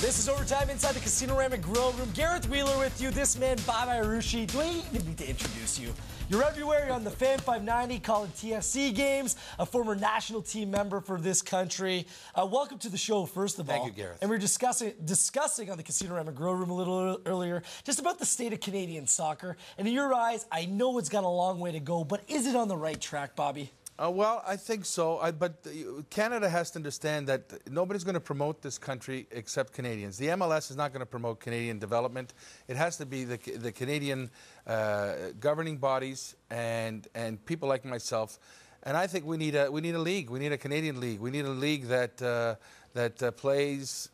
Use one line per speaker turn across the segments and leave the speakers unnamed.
This is Overtime inside the Casino Rama Grill Room. Gareth Wheeler with you. This man, Bob Iarusci. Do I even need to introduce you? You're everywhere. On the Fan 590 calling TFC games, a former national team member for this country. Welcome to the show, first of all.
Thank you, Gareth.
And we're discussing on the Casino Rama Grill Room a little earlier just about the state of Canadian soccer. And in your eyes, I know it's got a long way to go, but is it on the right track, Bobby?
Well, I think so, but Canada has to understand that nobody's going to promote this country except Canadians. The MLS is not going to promote Canadian development. It has to be the Canadian governing bodies and people like myself. And I think we need a league. We need a Canadian league. We need a league that plays,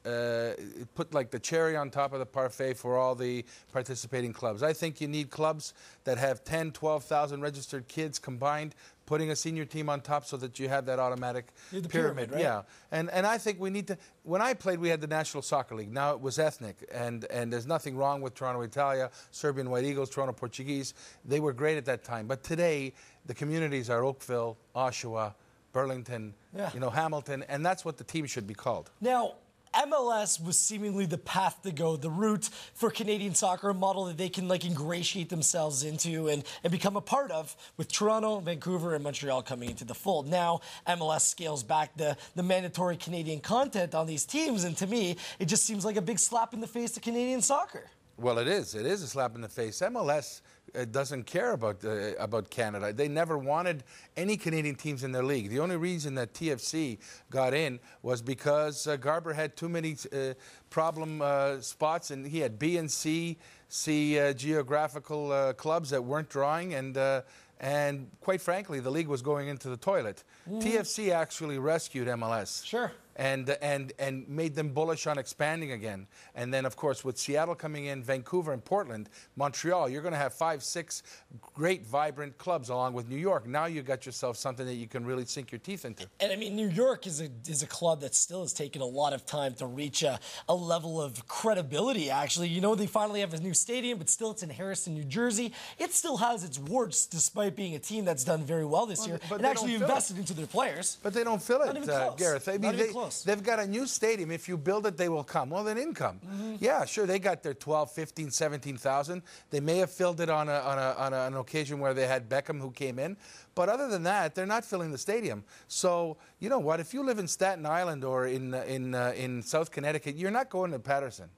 put like the cherry on top of the parfait for all the participating clubs. I think you need clubs that have 10, 12,000 registered kids combined, putting a senior team on top so that you have that automatic pyramid.
Right?
Yeah, and I think we need to. When I played, we had the National Soccer League. Now it was ethnic, and there's nothing wrong with Toronto Italia, Serbian White Eagles, Toronto Portuguese. They were great at that time. But today, the communities are Oakville, Oshawa, Burlington, Hamilton, and that's what the team should be called.
Now, MLS was seemingly the path to go, the route for Canadian soccer, a model that they can ingratiate themselves into and become a part of, with Toronto, Vancouver, and Montreal coming into the fold. Now, MLS scales back the mandatory Canadian content on these teams, and to me, it just seems like a big slap in the face to Canadian soccer.
Well, it is. It is a slap in the face. MLS doesn't care about Canada. They never wanted any Canadian teams in their league. The only reason that TFC got in was because Garber had too many problem spots, and he had B and C geographical clubs that weren't drawing, and quite frankly, the league was going into the toilet. TFC actually rescued MLS.
Sure.
And made them bullish on expanding again. And then, of course, with Seattle coming in, Vancouver and Portland, Montreal, you're going to have 5, 6 great, vibrant clubs along with New York. Now you got yourself something that you can really sink your teeth into.
And I mean, New York is a club that still has taken a lot of time to reach a level of credibility, actually. You know, they finally have a new stadium, but still it's in Harrison, New Jersey. It still has its warts, despite being a team that's done very well this year and actually invested into their players.
But they don't fill it,
Not even close.
Gareth. I mean, they've got a new stadium. If you build it, they will come. Well, they didn't come. Yeah, sure, they got their 12, 15, 17,000. They may have filled it on an occasion where they had Beckham who came in. But other than that, they're not filling the stadium. So, you know what? If you live in Staten Island or in South Connecticut, you're not going to Patterson.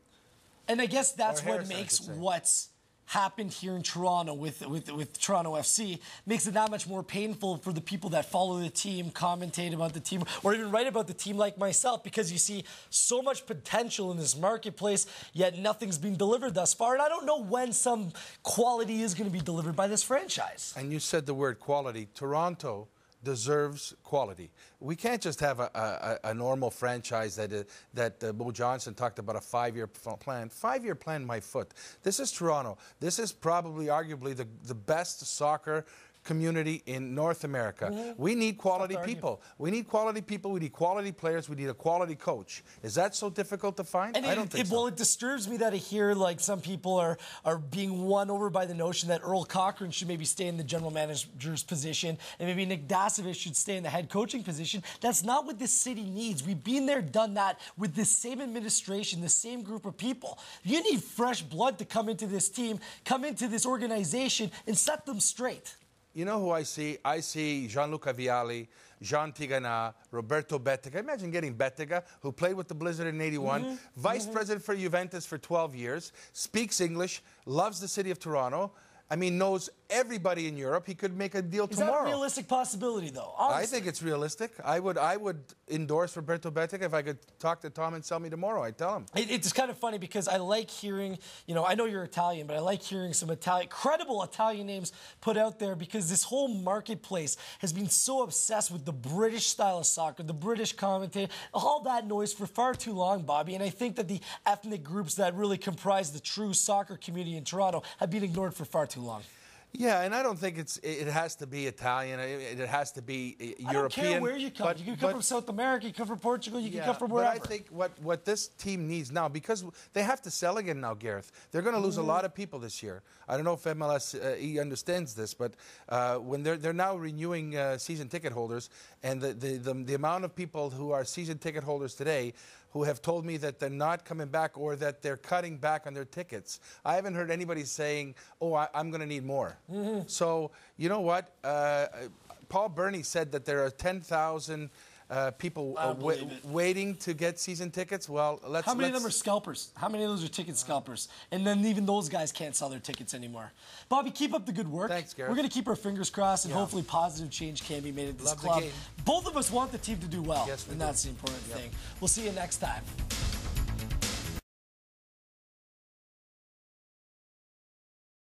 And I guess that's what makes what's happened here in Toronto with Toronto FC makes it that much more painful for the people that follow the team, commentate about the team, or even write about the team like myself, because you see so much potential in this marketplace, yet nothing's been delivered thus far. And I don't know when some quality is going to be delivered by this franchise.
And you said the word quality. Toronto deserves quality. We can't just have a normal franchise that Bo Johnson talked about, a 5-year plan. 5-year plan, my foot. This is Toronto. This is probably, arguably, the best soccer community in North America. We need quality people. We need quality people. We need quality players. We need a quality coach. Is that so difficult to find? I don't think so.
Well, it disturbs me that I hear some people are being won over by the notion that Earl Cochran should maybe stay in the general manager's position and maybe Nick Dasovic should stay in the head coaching position. That's not what this city needs. We've been there, done that with the same administration, the same group of people. You need fresh blood to come into this team, come into this organization, and set them straight.
You know who I see? I see Gianluca Vialli, Jean Tigana, Roberto Bettega. Imagine getting Bettega, who played with the Blizzard in '81, vice president for Juventus for 12 years, speaks English, loves the city of Toronto. I mean, knows everybody in Europe. He could make a deal tomorrow.
Is that a realistic possibility, though? Honestly.
I think it's realistic. I would endorse Roberto Bettega if I could talk to Tom and sell me tomorrow. I'd tell him.
It's kind of funny because I like hearing, I know you're Italian, but I like hearing some credible Italian names put out there, because this whole marketplace has been so obsessed with the British style of soccer, the British commentator, all that noise for far too long, Bobby. And I think that the ethnic groups that really comprise the true soccer community in Toronto have been ignored for far too long.
Yeah, and I don't think it has to be Italian. It has to be European.
I don't care where you come. You can come from South America. You can come from Portugal. You can come from wherever.
But I think what this team needs now, because they have to sell again now, Gareth. They're going to lose a lot of people this year. I don't know if MLS understands this, but when they're now renewing season ticket holders, and the amount of people who are season ticket holders today who have told me that they're not coming back or that they're cutting back on their tickets. I haven't heard anybody saying, oh, I'm going to need more. So, you know what? Paul Burney said that there are 10,000 people waiting to get season tickets. Well,
How many of them are scalpers? How many of those are ticket scalpers? And then even those guys can't sell their tickets anymore. Bobby, keep up the good work.
Thanks, Gareth.
We're going to keep our fingers crossed, and hopefully positive change can be made at this club. Both of us want the team to do well, and that's the important thing. We'll see you next time.